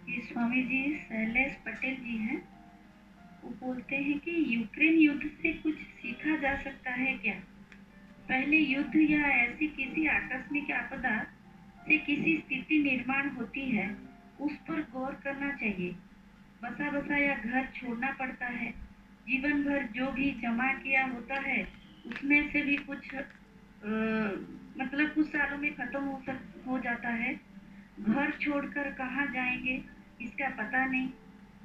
ये स्वामी जी शैलेश पटेल जी हैं। वो बोलते हैं कि यूक्रेन युद्ध से कुछ सीखा जा सकता है क्या? पहले युद्ध या ऐसी किसी आकस्मिक आपदा से किसी स्थिति निर्माण होती है, उस पर गौर करना चाहिए। बसा बसाया घर छोड़ना पड़ता है। जीवन भर जो भी जमा किया होता है, उसमें से भी कुछ मतलब कुछ सालों में खत्म हो जाता है। घर छोड़कर कहाँ जाएंगे, इसका पता नहीं।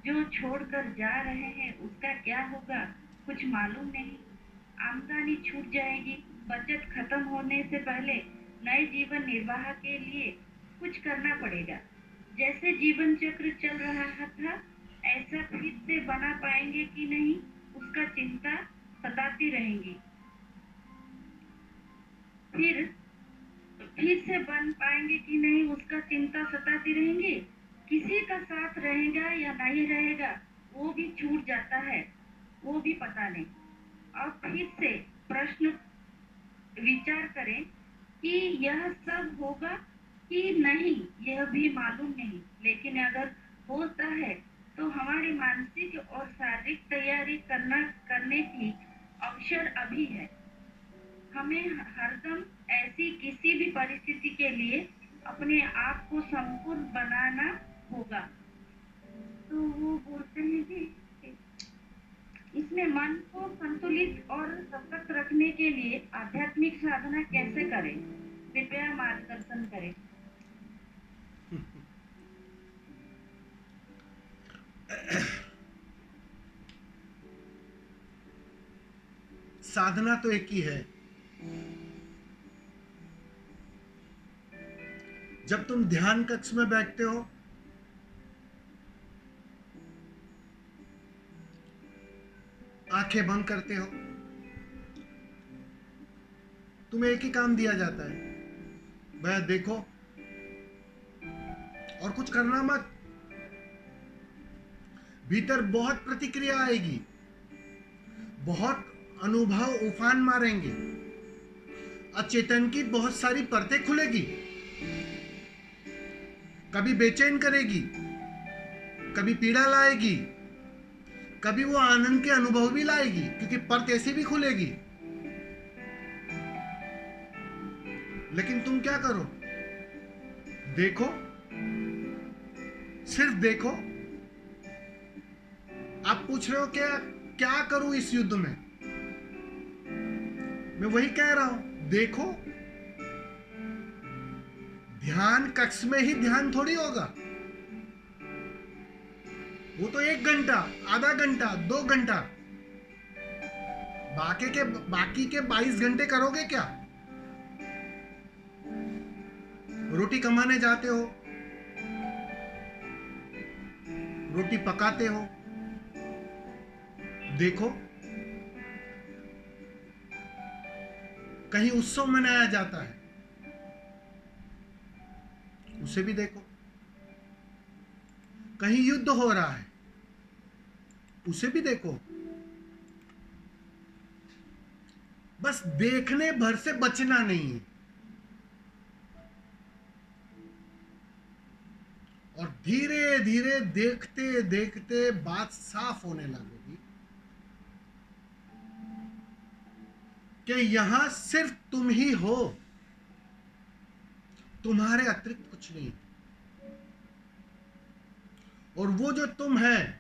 जो छोड़कर जा रहे हैं उसका क्या होगा, कुछ मालूम नहीं। आमदनी छूट जाएगी। बचत खत्म होने से पहले नए जीवन निर्वाह के लिए कुछ करना पड़ेगा। जैसे जीवन चक्र चल रहा था, ऐसा फिर से बना पाएंगे कि नहीं, उसका चिंता सताती रहेंगी। फिर फिर से बन पाएंगे कि नहीं, उसका चिंता सताती रहेंगी। किसी का साथ रहेगा या नहीं रहेगा, वो भी छूट जाता है, वो भी पता नहीं। अब फिर से प्रश्न विचार करें कि यह सब होगा कि नहीं, यह भी मालूम नहीं। लेकिन अगर होता है तो हमारी मानसिक और शारीरिक तैयारी करने की अवसर अभी है। हमें हरदम ऐसी किसी भी परिस्थिति के लिए अपने आप को संपूर्ण बनाना होगा। तो वो बोलते हैं कि इसमें मन को संतुलित और सतर्क रखने के लिए आध्यात्मिक साधना कैसे करें, कृपया मार्गदर्शन करें। साधना तो एक ही है। जब तुम ध्यान कक्ष में बैठते हो, आंखें बंद करते हो, तुम्हें एक ही काम दिया जाता है, भैया देखो और कुछ करना मत। भीतर बहुत प्रतिक्रिया आएगी, बहुत अनुभव उफान मारेंगे, अचेतन की बहुत सारी परतें खुलेगी। कभी बेचैन करेगी, कभी पीड़ा लाएगी, कभी वो आनंद के अनुभव भी लाएगी, क्योंकि परत ऐसी भी खुलेगी। लेकिन तुम क्या करो? देखो, सिर्फ देखो। आप पूछ रहे हो क्या क्या करूं इस युद्ध में? मैं वही कह रहा हूं, देखो। ध्यान कक्ष में ही ध्यान थोड़ी होगा। वो तो 1 घंटा, आधा घंटा, 2 घंटा, बाकी के 22 घंटे करोगे क्या? रोटी कमाने जाते हो, रोटी पकाते हो, देखो। कहीं उत्सव मनाया जाता है, उसे भी देखो। कहीं युद्ध हो रहा है, उसे भी देखो। बस देखने भर से बचना नहीं है। और धीरे धीरे देखते देखते बात साफ होने लगेगी कि यहां सिर्फ तुम ही हो, तुम्हारे अतिरिक्त कुछ नहीं। और वो जो तुम है,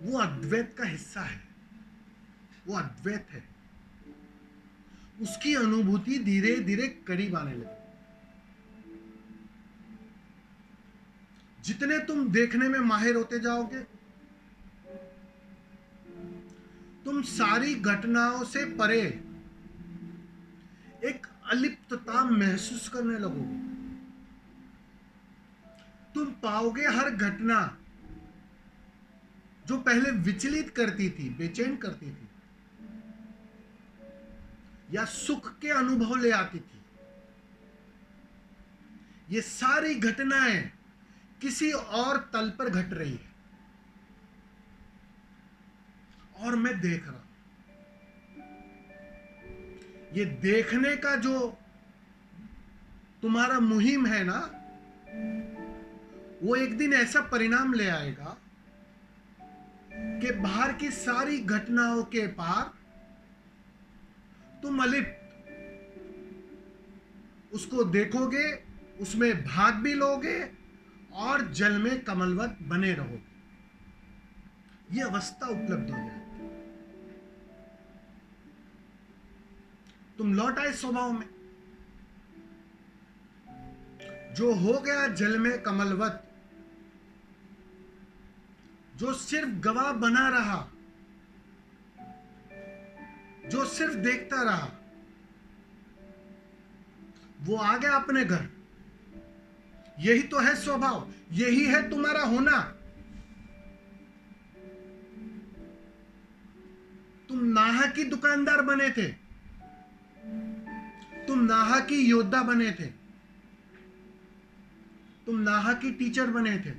वो अद्वैत का हिस्सा है, वो अद्वैत है। उसकी अनुभूति धीरे धीरे करीब आने लगी। जितने तुम देखने में माहिर होते जाओगे, तुम सारी घटनाओं से परे एक अलिप्तता महसूस करने लगोगे। तुम पाओगे हर घटना जो पहले विचलित करती थी, बेचैन करती थी, या सुख के अनुभव ले आती थी, ये सारी घटनाएं किसी और तल पर घट रही है। और मैं देख रहा हूं। ये देखने का जो तुम्हारा मुहिम है ना, वो एक दिन ऐसा परिणाम ले आएगा कि बाहर की सारी घटनाओं के पार तुम अलिप्त उसको देखोगे, उसमें भाग भी लोगे और जल में कमलवत बने रहोगे। ये अवस्था उपलब्ध हो जाएगी। तुम लौट आए स्वभाव में। जो हो गया जल में कमलवत, जो सिर्फ गवाह बना रहा, जो सिर्फ देखता रहा, वो आ गया अपने घर। यही तो है स्वभाव, यही है तुम्हारा होना। तुम नाहकी दुकानदार बने थे, तुम नाहकी योद्धा बने थे, तुम नाहकी टीचर बने थे।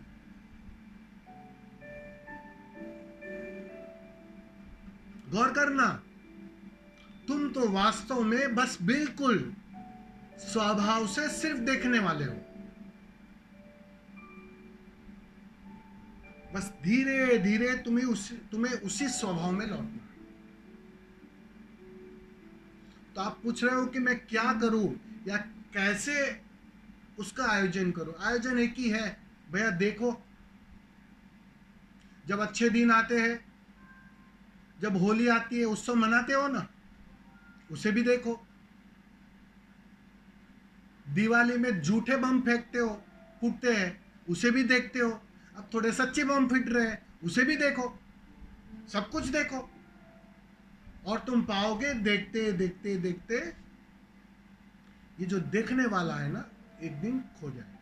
गौर करना, तुम तो वास्तव में बस बिल्कुल स्वभाव से सिर्फ देखने वाले हो। बस धीरे धीरे तुम्हें उसी स्वभाव में लौटना है। तो आप पूछ रहे हो कि मैं क्या करूं या कैसे उसका आयोजन करूं। आयोजन एक ही है भैया। देखो, जब अच्छे दिन आते हैं, जब होली आती है, उत्सव मनाते हो ना, उसे भी देखो। दिवाली में झूठे बम फेंकते हो, फूटते हैं, उसे भी देखते हो। अब थोड़े सच्चे बम फूट रहे हैं, उसे भी देखो। सब कुछ देखो और तुम पाओगे देखते देखते देखते ये जो देखने वाला है ना, एक दिन खो जाएगा।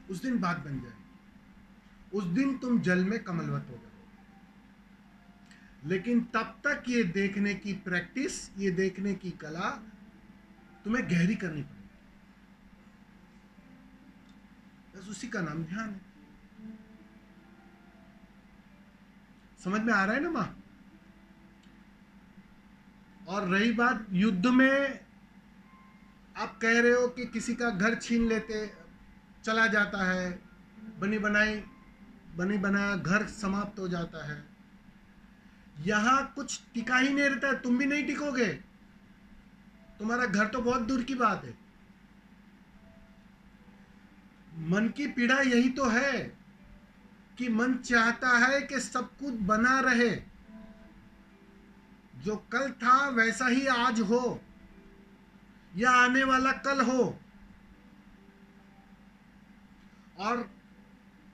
उस दिन बात बन जाएगी। उस दिन तुम जल में कमलवत हो जाओगे। लेकिन तब तक ये देखने की प्रैक्टिस, ये देखने की कला तुम्हें गहरी करनी पड़ेगी। बस उसी का नाम ध्यान है। समझ में आ रहा है ना मां? और रही बात युद्ध में, आप कह रहे हो कि किसी का घर छीन लेते, चला जाता है, बनी बनाया घर समाप्त हो जाता है। यहां कुछ टिका ही नहीं रहता है, तुम भी नहीं टिकोगे। तुम्हारा घर तो बहुत दूर की बात है। मन की पीड़ा यही तो है कि मन चाहता है कि सब कुछ बना रहे, जो कल था वैसा ही आज हो या आने वाला कल हो। और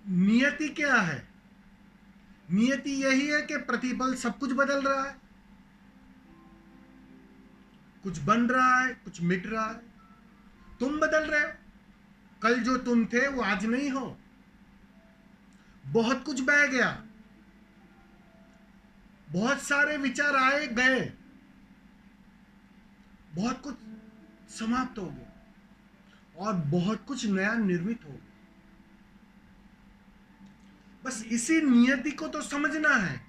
नियति क्या है? नियति यही है कि प्रतिपल सब कुछ बदल रहा है, कुछ बन रहा है, कुछ मिट रहा है। तुम बदल रहे हो। कल जो तुम थे वो आज नहीं हो। बहुत कुछ बह गया, बहुत सारे विचार आए गए, बहुत कुछ समाप्त हो गया और बहुत कुछ नया निर्मित हो गया। बस इसी नियति को तो समझना है।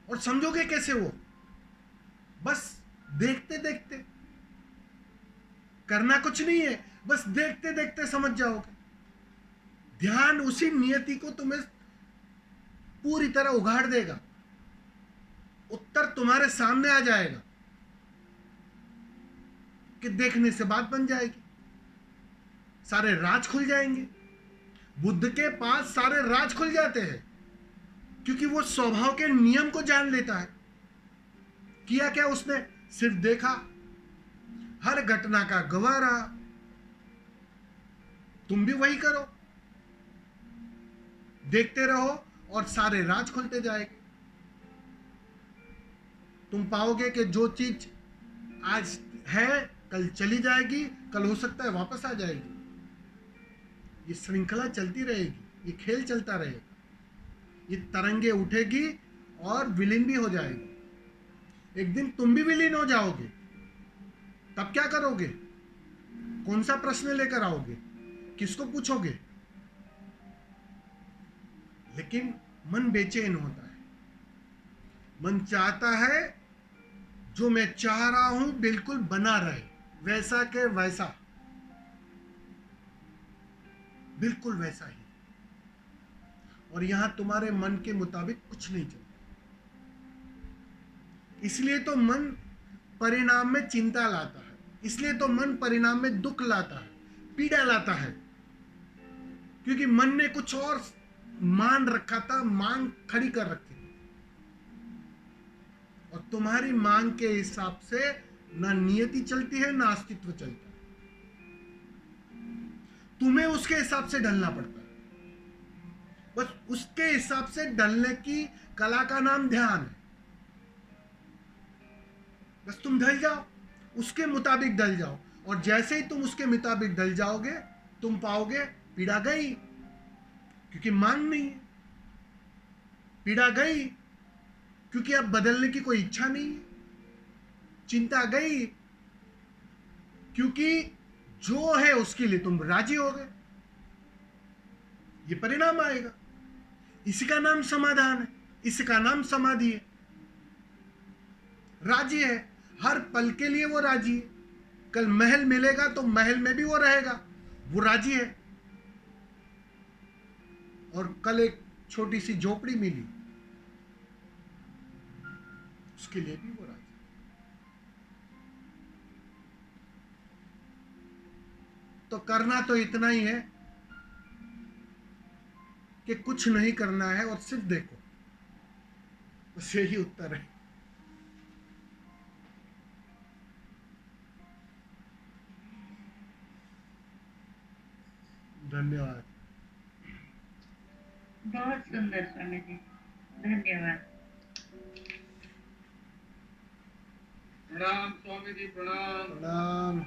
और समझोगे कैसे वो? बस देखते देखते। करना कुछ नहीं है, बस देखते देखते समझ जाओगे। ध्यान उसी नियति को तुम्हें पूरी तरह उघाड़ देगा। उत्तर तुम्हारे सामने आ जाएगा कि देखने से बात बन जाएगी। सारे राज खुल जाएंगे। बुद्ध के पास सारे राज खुल जाते हैं क्योंकि वो स्वभाव के नियम को जान लेता है। किया क्या उसने? सिर्फ देखा, हर घटना का गवाह रहा। तुम भी वही करो, देखते रहो और सारे राज खुलते जाएंगे। तुम पाओगे कि जो चीज आज है कल चली जाएगी, कल हो सकता है वापस आ जाएगी। ये श्रृंखला चलती रहेगी, ये खेल चलता रहेगा। ये तरंगे उठेगी और विलीन भी हो जाएगी। एक दिन तुम भी विलीन हो जाओगे। तब क्या करोगे? कौन सा प्रश्न लेकर आओगे? किसको पूछोगे? लेकिन मन बेचैन होता है। मन चाहता है जो मैं चाह रहा हूं बिल्कुल बना रहे, वैसा के वैसा। बिल्कुल वैसा ही। और यहां तुम्हारे मन के मुताबिक कुछ नहीं चलता। इसलिए तो मन परिणाम में चिंता लाता है, इसलिए तो मन परिणाम में दुख लाता है, पीड़ा लाता है, क्योंकि मन ने कुछ और मान रखा था, मांग खड़ी कर रखी थी, और तुम्हारी मांग के हिसाब से ना नियति चलती है ना अस्तित्व चलता है। तुम्हें उसके हिसाब से ढलना पड़ता है। बस उसके हिसाब से ढलने की कला का नाम ध्यान है। बस तुम ढल जाओ, उसके मुताबिक ढल जाओ, और जैसे ही तुम उसके मुताबिक ढल जाओगे, तुम पाओगे पीड़ा गई, क्योंकि मांग नहीं है। पीड़ा गई क्योंकि अब बदलने की कोई इच्छा नहीं है। चिंता गई क्योंकि जो है उसके लिए तुम राजी हो गए। ये परिणाम आएगा। इसी का नाम समाधान है, इसी का नाम समाधि है। राजी है, हर पल के लिए वो राजी है। कल महल मिलेगा तो महल में भी वो रहेगा, वो राजी है। और कल एक छोटी सी झोपड़ी मिली, उसके लिए भी वो राजी। तो करना तो इतना ही है कि कुछ नहीं करना है और सिर्फ देखो, बस यही उत्तर है। धन्यवाद। बहुत सुंदर स्वामी जी, धन्यवाद। प्रणाम स्वामी जी, प्रणाम। प्रणाम।